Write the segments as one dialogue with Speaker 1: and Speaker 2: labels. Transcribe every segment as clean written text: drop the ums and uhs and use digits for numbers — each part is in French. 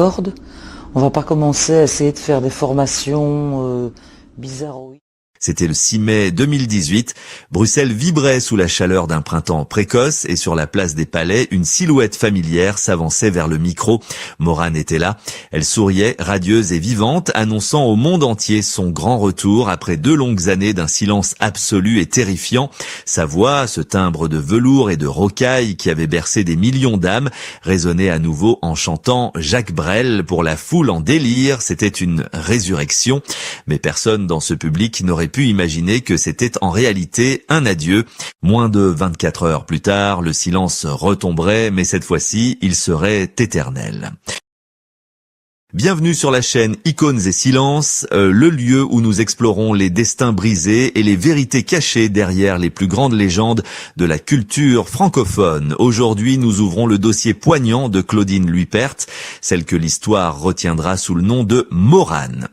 Speaker 1: cordes. On va pas commencer à essayer de faire des formations bizarroïdes.
Speaker 2: C'était le 6 mai 2018. Bruxelles vibrait sous la chaleur d'un printemps précoce et sur la place des Palais, une silhouette familière s'avançait vers le micro. Morane était là. Elle souriait, radieuse et vivante, annonçant au monde entier son grand retour après 2 longues années d'un silence absolu et terrifiant. Sa voix, ce timbre de velours et de rocaille qui avait bercé des millions d'âmes, résonnait à nouveau en chantant Jacques Brel pour la foule en délire. C'était une résurrection. Mais personne dans ce public n'aurait pu imaginer que c'était en réalité un adieu. Moins de 24 heures plus tard, le silence retomberait, mais cette fois-ci, il serait éternel. Bienvenue sur la chaîne Icônes et Silences, le lieu où nous explorons les destins brisés et les vérités cachées derrière les plus grandes légendes de la culture francophone. Aujourd'hui, nous ouvrons le dossier poignant de Claudine Luypert, celle que l'histoire retiendra sous le nom de Morane.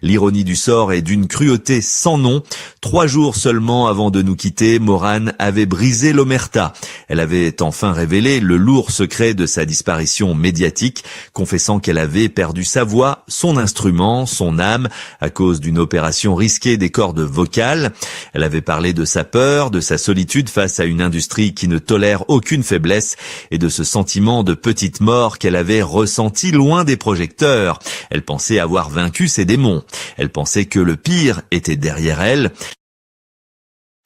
Speaker 2: L'ironie du sort est d'une cruauté sans nom. 3 jours seulement avant de nous quitter, Morane avait brisé l'omerta. Elle avait enfin révélé le lourd secret de sa disparition médiatique, confessant qu'elle avait perdu sa voix, son instrument, son âme, à cause d'une opération risquée des cordes vocales. Elle avait parlé de sa peur, de sa solitude face à une industrie qui ne tolère aucune faiblesse, et de ce sentiment de petite mort qu'elle avait ressenti loin des projecteurs. Elle pensait avoir vaincu ses démons. Elle pensait que le pire était derrière elle.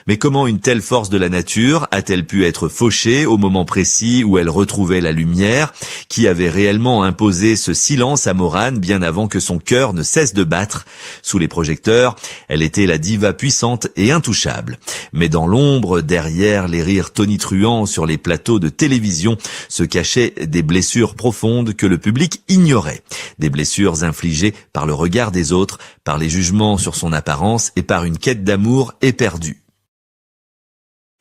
Speaker 2: Mais comment une telle force de la nature a-t-elle pu être fauchée au moment précis où elle retrouvait la lumière? Qui avait réellement imposé ce silence à Morane bien avant que son cœur ne cesse de battre? Sous les projecteurs, elle était la diva puissante et intouchable. Mais dans l'ombre, derrière les rires tonitruants sur les plateaux de télévision, se cachaient des blessures profondes que le public ignorait. Des blessures infligées par le regard des autres, par les jugements sur son apparence et par une quête d'amour éperdue.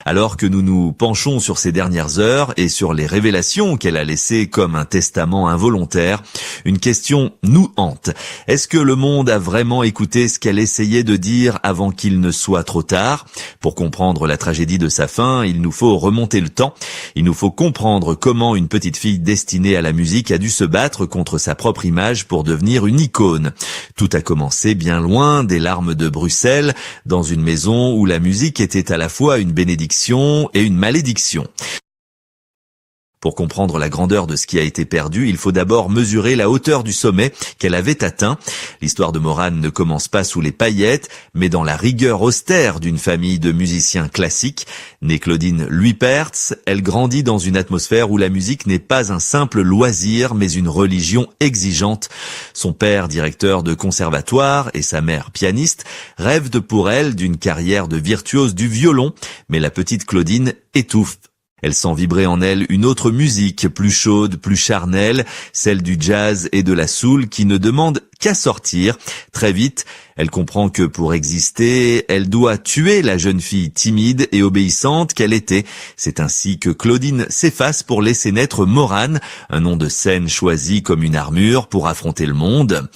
Speaker 2: Alors que nous nous penchons sur ces dernières heures et sur les révélations qu'elle a laissées comme un testament involontaire, une question nous hante. Est-ce que le monde a vraiment écouté ce qu'elle essayait de dire avant qu'il ne soit trop tard? Pour comprendre la tragédie de sa fin, il nous faut remonter le temps. Il nous faut comprendre comment une petite fille destinée à la musique a dû se battre contre sa propre image pour devenir une icône. Tout a commencé bien loin des larmes de Bruxelles, dans une maison où la musique était à la fois une bénédiction et une malédiction. Pour comprendre la grandeur de ce qui a été perdu, il faut d'abord mesurer la hauteur du sommet qu'elle avait atteint. L'histoire de Morane ne commence pas sous les paillettes, mais dans la rigueur austère d'une famille de musiciens classiques. Née Claudine Luypert, elle grandit dans une atmosphère où la musique n'est pas un simple loisir, mais une religion exigeante. Son père, directeur de conservatoire, et sa mère, pianiste, rêvent pour elle d'une carrière de virtuose du violon, mais la petite Claudine étouffe. Elle sent vibrer en elle une autre musique, plus chaude, plus charnelle, celle du jazz et de la soul qui ne demande qu'à sortir. Très vite, elle comprend que pour exister, elle doit tuer la jeune fille timide et obéissante qu'elle était. C'est ainsi que Claudine s'efface pour laisser naître Morane, un nom de scène choisi comme une armure pour affronter le monde.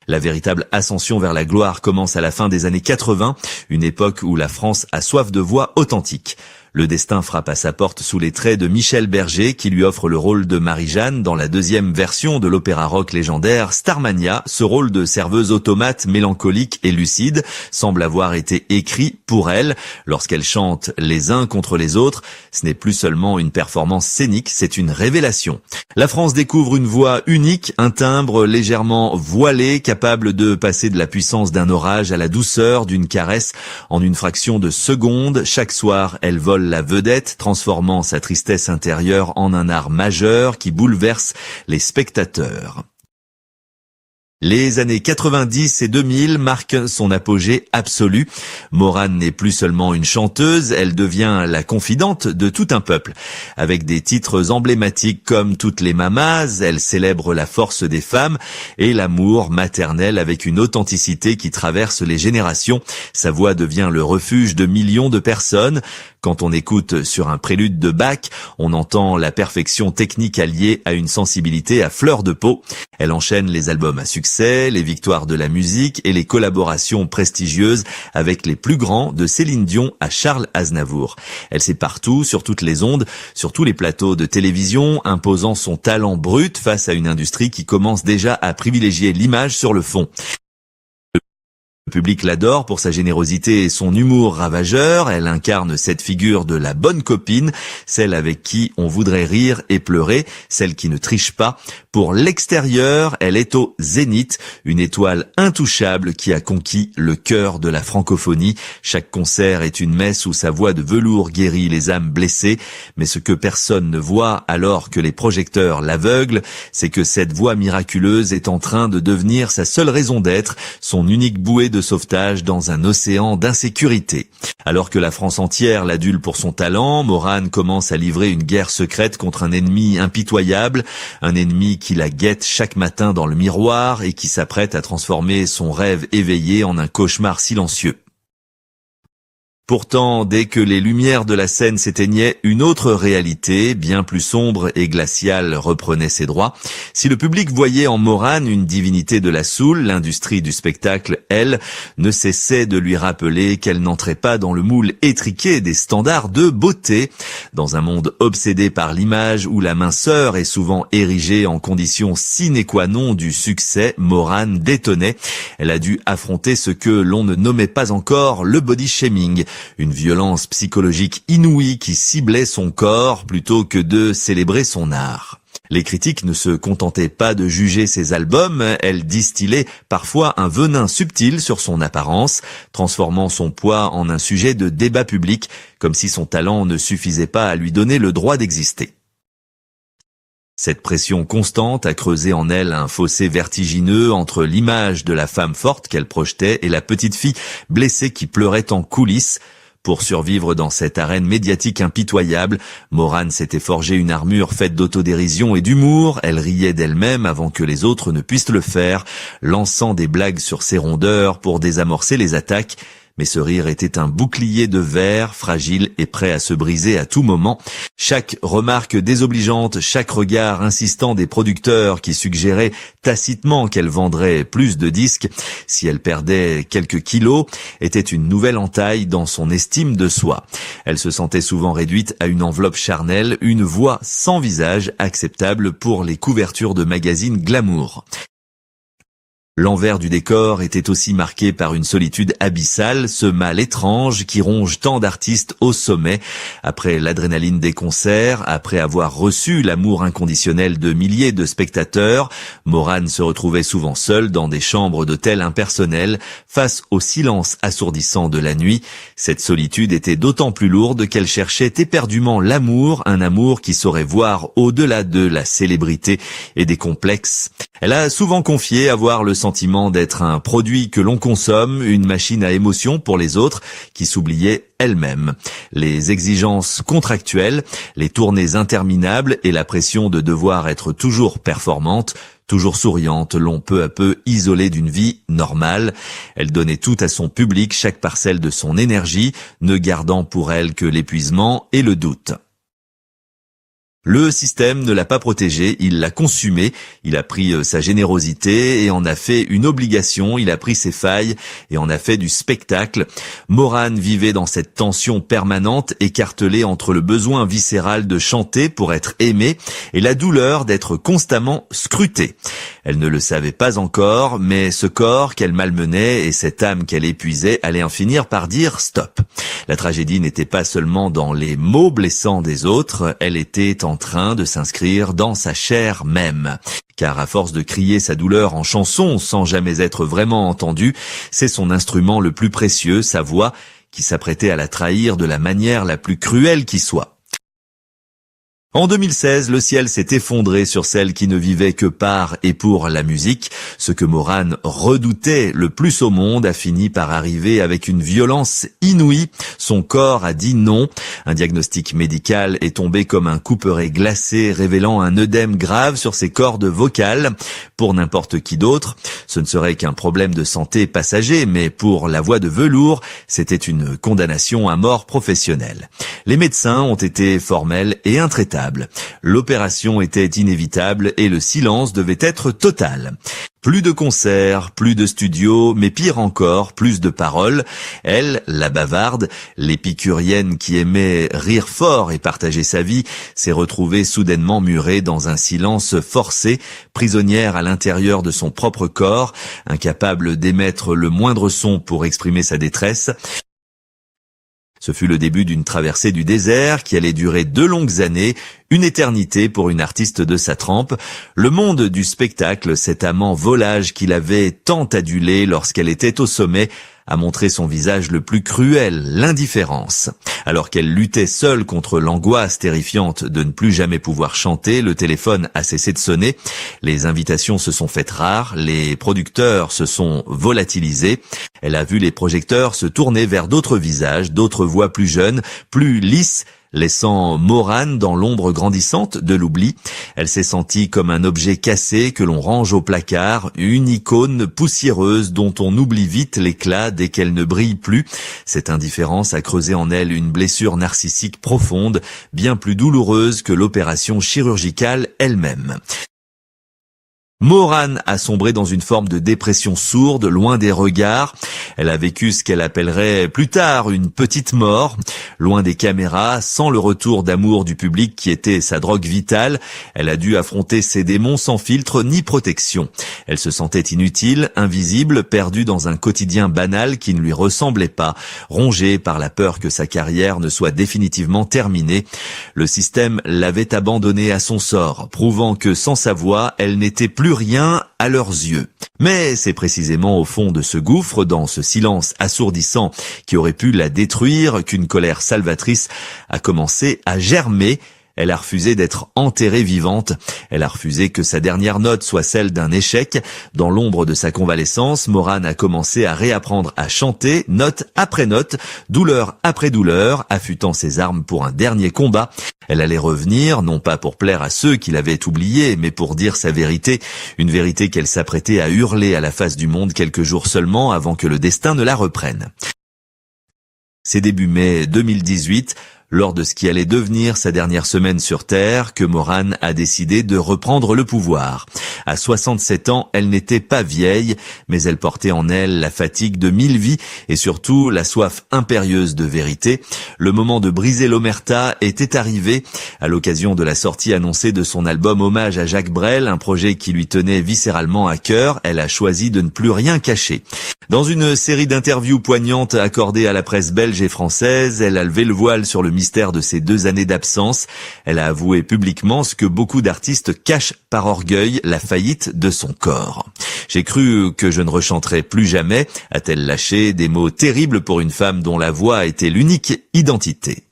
Speaker 2: La véritable ascension vers la gloire commence à la fin des années 80, une époque où la France a soif de voix authentiques. Le destin frappe à sa porte sous les traits de Michel Berger qui lui offre le rôle de Marie-Jeanne dans la 2e version de l'opéra rock légendaire Starmania. Ce rôle de serveuse automate mélancolique et lucide semble avoir été écrit pour elle. Lorsqu'elle chante les uns contre les autres, ce n'est plus seulement une performance scénique, c'est une révélation. La France découvre une voix unique, un timbre légèrement voilé, capable de passer de la puissance d'un orage à la douceur d'une caresse en une fraction de seconde. Chaque soir, elle vole la vedette, transformant sa tristesse intérieure en un art majeur qui bouleverse les spectateurs. Les années 90 et 2000 marquent son apogée absolu. Morane n'est plus seulement une chanteuse, elle devient la confidente de tout un peuple. Avec des titres emblématiques comme Toutes les mamas, elle célèbre la force des femmes et l'amour maternel avec une authenticité qui traverse les générations. Sa voix devient le refuge de millions de personnes. Quand on écoute sur un prélude de Bach, on entend la perfection technique alliée à une sensibilité à fleur de peau. Elle enchaîne les albums à succès succès, les victoires de la musique et les collaborations prestigieuses avec les plus grands, de Céline Dion à Charles Aznavour. Elle s'est partout, sur toutes les ondes, sur tous les plateaux de télévision, imposant son talent brut face à une industrie qui commence déjà à privilégier l'image sur le fond. Le public l'adore pour sa générosité et son humour ravageur. Elle incarne cette figure de la bonne copine, celle avec qui on voudrait rire et pleurer, celle qui ne triche pas. Pour l'extérieur, elle est au zénith, une étoile intouchable qui a conquis le cœur de la francophonie. Chaque concert est une messe où sa voix de velours guérit les âmes blessées. Mais ce que personne ne voit alors que les projecteurs l'aveuglent, c'est que cette voix miraculeuse est en train de devenir sa seule raison d'être, son unique bouée de sauvetage dans un océan d'insécurité. Alors que la France entière l'adule pour son talent, Mauranne commence à livrer une guerre secrète contre un ennemi impitoyable, un ennemi qui la guette chaque matin dans le miroir et qui s'apprête à transformer son rêve éveillé en un cauchemar silencieux. Pourtant, dès que les lumières de la scène s'éteignaient, une autre réalité, bien plus sombre et glaciale, reprenait ses droits. Si le public voyait en Mauranne une divinité de la soul, l'industrie du spectacle, elle, ne cessait de lui rappeler qu'elle n'entrait pas dans le moule étriqué des standards de beauté. Dans un monde obsédé par l'image où la minceur est souvent érigée en condition sine qua non du succès, Mauranne détonnait. Elle a dû affronter ce que l'on ne nommait pas encore le body shaming. Une violence psychologique inouïe qui ciblait son corps plutôt que de célébrer son art. Les critiques ne se contentaient pas de juger ses albums, elles distillaient parfois un venin subtil sur son apparence, transformant son poids en un sujet de débat public, comme si son talent ne suffisait pas à lui donner le droit d'exister. Cette pression constante a creusé en elle un fossé vertigineux entre l'image de la femme forte qu'elle projetait et la petite fille blessée qui pleurait en coulisses. Pour survivre dans cette arène médiatique impitoyable, Mauranne s'était forgé une armure faite d'autodérision et d'humour. Elle riait d'elle-même avant que les autres ne puissent le faire, lançant des blagues sur ses rondeurs pour désamorcer les attaques. Mais ce rire était un bouclier de verre, fragile et prêt à se briser à tout moment. Chaque remarque désobligeante, chaque regard insistant des producteurs qui suggéraient tacitement qu'elle vendrait plus de disques, si elle perdait quelques kilos, était une nouvelle entaille dans son estime de soi. Elle se sentait souvent réduite à une enveloppe charnelle, une voix sans visage acceptable pour les couvertures de magazines glamour. L'envers du décor était aussi marqué par une solitude abyssale, ce mal étrange qui ronge tant d'artistes au sommet. Après l'adrénaline des concerts, après avoir reçu l'amour inconditionnel de milliers de spectateurs, Mauranne se retrouvait souvent seule dans des chambres d'hôtel impersonnelles, face au silence assourdissant de la nuit. Cette solitude était d'autant plus lourde qu'elle cherchait éperdument l'amour, un amour qui saurait voir au-delà de la célébrité et des complexes. Elle a souvent confié avoir le sentiment d'être un produit que l'on consomme, une machine à émotion pour les autres, qui s'oubliait elle-même. Les exigences contractuelles, les tournées interminables et la pression de devoir être toujours performante, toujours souriante, l'ont peu à peu isolée d'une vie normale. Elle donnait tout à son public, chaque parcelle de son énergie, ne gardant pour elle que l'épuisement et le doute. Le système ne l'a pas protégée, il l'a consumée, il a pris sa générosité et en a fait une obligation, il a pris ses failles et en a fait du spectacle. Mauranne vivait dans cette tension permanente, écartelée entre le besoin viscéral de chanter pour être aimée et la douleur d'être constamment scrutée. Elle ne le savait pas encore, mais ce corps qu'elle malmenait et cette âme qu'elle épuisait allaient en finir par dire stop. La tragédie n'était pas seulement dans les mots blessants des autres, elle était en train de s'inscrire dans sa chair même. Car à force de crier sa douleur en chanson sans jamais être vraiment entendue, c'est son instrument le plus précieux, sa voix, qui s'apprêtait à la trahir de la manière la plus cruelle qui soit. En 2016, le ciel s'est effondré sur celle qui ne vivait que par et pour la musique. Ce que Mauranne redoutait le plus au monde a fini par arriver avec une violence inouïe. Son corps a dit non. Un diagnostic médical est tombé comme un couperet glacé, révélant un œdème grave sur ses cordes vocales. Pour n'importe qui d'autre, ce ne serait qu'un problème de santé passager, mais pour la voix de velours, c'était une condamnation à mort professionnelle. Les médecins ont été formels et intraitables. insupportable. L'opération était inévitable et le silence devait être total. Plus de concerts, plus de studios, mais pire encore, plus de paroles. Elle, la bavarde, l'épicurienne qui aimait rire fort et partager sa vie, s'est retrouvée soudainement murée dans un silence forcé, prisonnière à l'intérieur de son propre corps, incapable d'émettre le moindre son pour exprimer sa détresse. Ce fut le début d'une traversée du désert qui allait durer 2 longues années, une éternité pour une artiste de sa trempe. Le monde du spectacle, cet amant volage qu'il avait tant adulé lorsqu'elle était au sommet, a montré son visage le plus cruel, l'indifférence. Alors qu'elle luttait seule contre l'angoisse terrifiante de ne plus jamais pouvoir chanter, le téléphone a cessé de sonner, les invitations se sont faites rares, les producteurs se sont volatilisés, elle a vu les projecteurs se tourner vers d'autres visages, d'autres voix plus jeunes, plus lisses, laissant Morane dans l'ombre grandissante de l'oubli. Elle s'est sentie comme un objet cassé que l'on range au placard, une icône poussiéreuse dont on oublie vite l'éclat dès qu'elle ne brille plus. Cette indifférence a creusé en elle une blessure narcissique profonde, bien plus douloureuse que l'opération chirurgicale elle-même. Morane a sombré dans une forme de dépression sourde, loin des regards. Elle a vécu ce qu'elle appellerait plus tard une petite mort, loin des caméras, sans le retour d'amour du public qui était sa drogue vitale. Elle a dû affronter ses démons sans filtre ni protection. Elle se sentait inutile, invisible, perdue dans un quotidien banal qui ne lui ressemblait pas, rongée par la peur que sa carrière ne soit définitivement terminée. Le système l'avait abandonnée à son sort, prouvant que sans sa voix, elle n'était plus rien à leurs yeux. Mais c'est précisément au fond de ce gouffre, dans ce silence assourdissant qui aurait pu la détruire, qu'une colère salvatrice a commencé à germer. Elle a refusé d'être enterrée vivante. Elle a refusé que sa dernière note soit celle d'un échec. Dans l'ombre de sa convalescence, Morane a commencé à réapprendre à chanter, note après note, douleur après douleur, affûtant ses armes pour un dernier combat. Elle allait revenir, non pas pour plaire à ceux qui l'avaient oubliée, mais pour dire sa vérité, une vérité qu'elle s'apprêtait à hurler à la face du monde quelques jours seulement avant que le destin ne la reprenne. C'est début mai 2018, lors de ce qui allait devenir sa dernière semaine sur Terre, que Morane a décidé de reprendre le pouvoir. À 67 ans, elle n'était pas vieille, mais elle portait en elle la fatigue de 1000 vies et surtout la soif impérieuse de vérité. Le moment de briser l'omerta était arrivé. À l'occasion de la sortie annoncée de son album Hommage à Jacques Brel, un projet qui lui tenait viscéralement à cœur, elle a choisi de ne plus rien cacher. Dans une série d'interviews poignantes accordées à la presse belge et française, elle a levé le voile sur le mystère de ces 2 années d'absence. Elle a avoué publiquement ce que beaucoup d'artistes cachent par orgueil, la faillite de son corps. J'ai cru que je ne rechanterais plus jamais, a-t-elle lâché, des mots terribles pour une femme dont la voix était l'unique identité.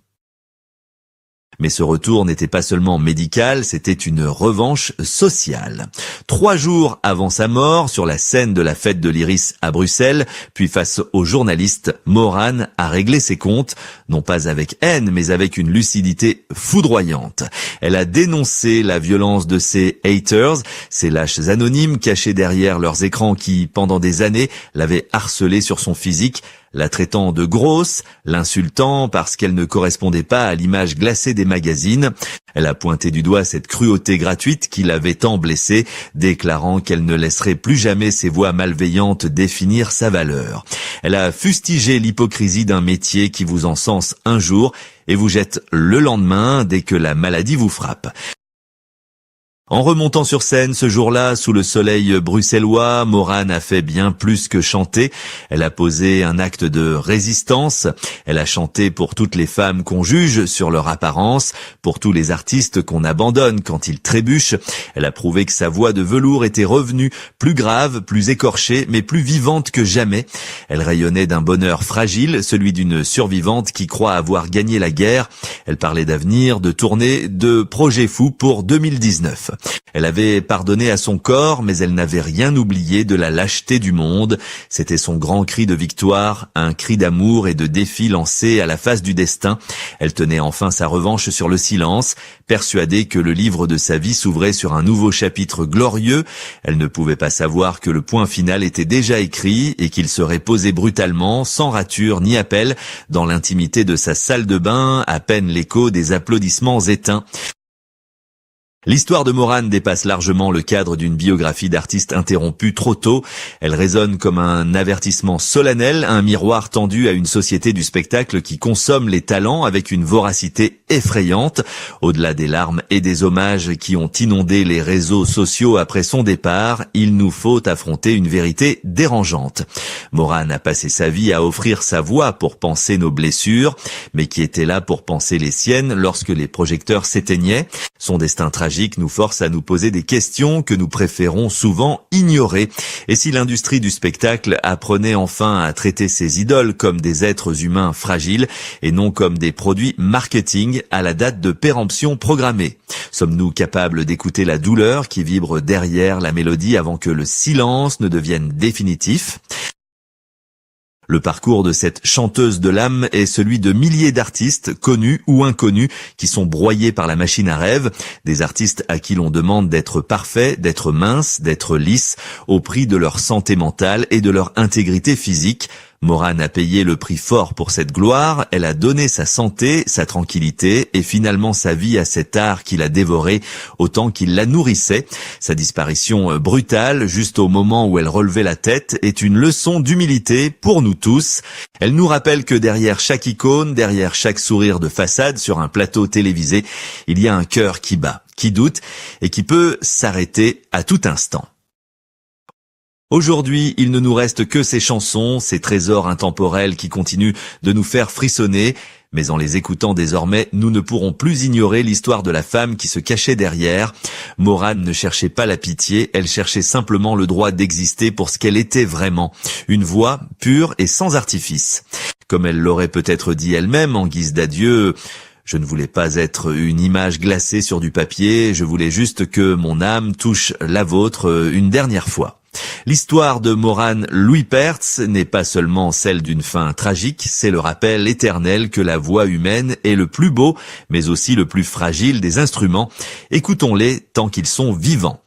Speaker 2: Mais ce retour n'était pas seulement médical, c'était une revanche sociale. 3 jours avant sa mort, sur la scène de la fête de l'Iris à Bruxelles, puis face aux journalistes, Morane a réglé ses comptes, non pas avec haine, mais avec une lucidité foudroyante. Elle a dénoncé la violence de ces haters, ces lâches anonymes cachés derrière leurs écrans qui, pendant des années, l'avaient harcelée sur son physique, la traitant de grosse, l'insultant parce qu'elle ne correspondait pas à l'image glacée des magazines. Elle a pointé du doigt cette cruauté gratuite qui l'avait tant blessée, déclarant qu'elle ne laisserait plus jamais ces voix malveillantes définir sa valeur. Elle a fustigé l'hypocrisie d'un métier qui vous encense un jour et vous jette le lendemain dès que la maladie vous frappe. En remontant sur scène ce jour-là, sous le soleil bruxellois, Morane a fait bien plus que chanter. Elle a posé un acte de résistance. Elle a chanté pour toutes les femmes qu'on juge sur leur apparence, pour tous les artistes qu'on abandonne quand ils trébuchent. Elle a prouvé que sa voix de velours était revenue, plus grave, plus écorchée, mais plus vivante que jamais. Elle rayonnait d'un bonheur fragile, celui d'une survivante qui croit avoir gagné la guerre. Elle parlait d'avenir, de tournée, de projets fous pour 2019. Elle avait pardonné à son corps, mais elle n'avait rien oublié de la lâcheté du monde. C'était son grand cri de victoire, un cri d'amour et de défi lancé à la face du destin. Elle tenait enfin sa revanche sur le silence, persuadée que le livre de sa vie s'ouvrait sur un nouveau chapitre glorieux. Elle ne pouvait pas savoir que le point final était déjà écrit et qu'il serait posé brutalement, sans rature ni appel, dans l'intimité de sa salle de bain, à peine l'écho des applaudissements éteints. L'histoire de Morane dépasse largement le cadre d'une biographie d'artiste interrompue trop tôt. Elle résonne comme un avertissement solennel, un miroir tendu à une société du spectacle qui consomme les talents avec une voracité effrayante. Au-delà des larmes et des hommages qui ont inondé les réseaux sociaux après son départ, il nous faut affronter une vérité dérangeante. Morane a passé sa vie à offrir sa voix pour panser nos blessures, mais qui était là pour panser les siennes lorsque les projecteurs s'éteignaient. Son destin tragique nous force à nous poser des questions que nous préférons souvent ignorer. Et si l'industrie du spectacle apprenait enfin à traiter ses idoles comme des êtres humains fragiles et non comme des produits marketing à la date de péremption programmée? Sommes-nous capables d'écouter la douleur qui vibre derrière la mélodie avant que le silence ne devienne définitif? Le parcours de cette chanteuse de l'âme est celui de milliers d'artistes, connus ou inconnus, qui sont broyés par la machine à rêve, des artistes à qui l'on demande d'être parfaits, d'être minces, d'être lisses, au prix de leur santé mentale et de leur intégrité physique. Morane a payé le prix fort pour cette gloire, elle a donné sa santé, sa tranquillité et finalement sa vie à cet art qui l'a dévoré autant qu'il la nourrissait. Sa disparition brutale, juste au moment où elle relevait la tête, est une leçon d'humilité pour nous tous. Elle nous rappelle que derrière chaque icône, derrière chaque sourire de façade sur un plateau télévisé, il y a un cœur qui bat, qui doute et qui peut s'arrêter à tout instant. Aujourd'hui, il ne nous reste que ces chansons, ces trésors intemporels qui continuent de nous faire frissonner, mais en les écoutant désormais, nous ne pourrons plus ignorer l'histoire de la femme qui se cachait derrière. Morane ne cherchait pas la pitié, elle cherchait simplement le droit d'exister pour ce qu'elle était vraiment, une voix pure et sans artifice. Comme elle l'aurait peut-être dit elle-même en guise d'adieu, je ne voulais pas être une image glacée sur du papier, je voulais juste que mon âme touche la vôtre une dernière fois. L'histoire de Morane Louis Pertz n'est pas seulement celle d'une fin tragique, c'est le rappel éternel que la voix humaine est le plus beau, mais aussi le plus fragile des instruments. Écoutons-les tant qu'ils sont vivants.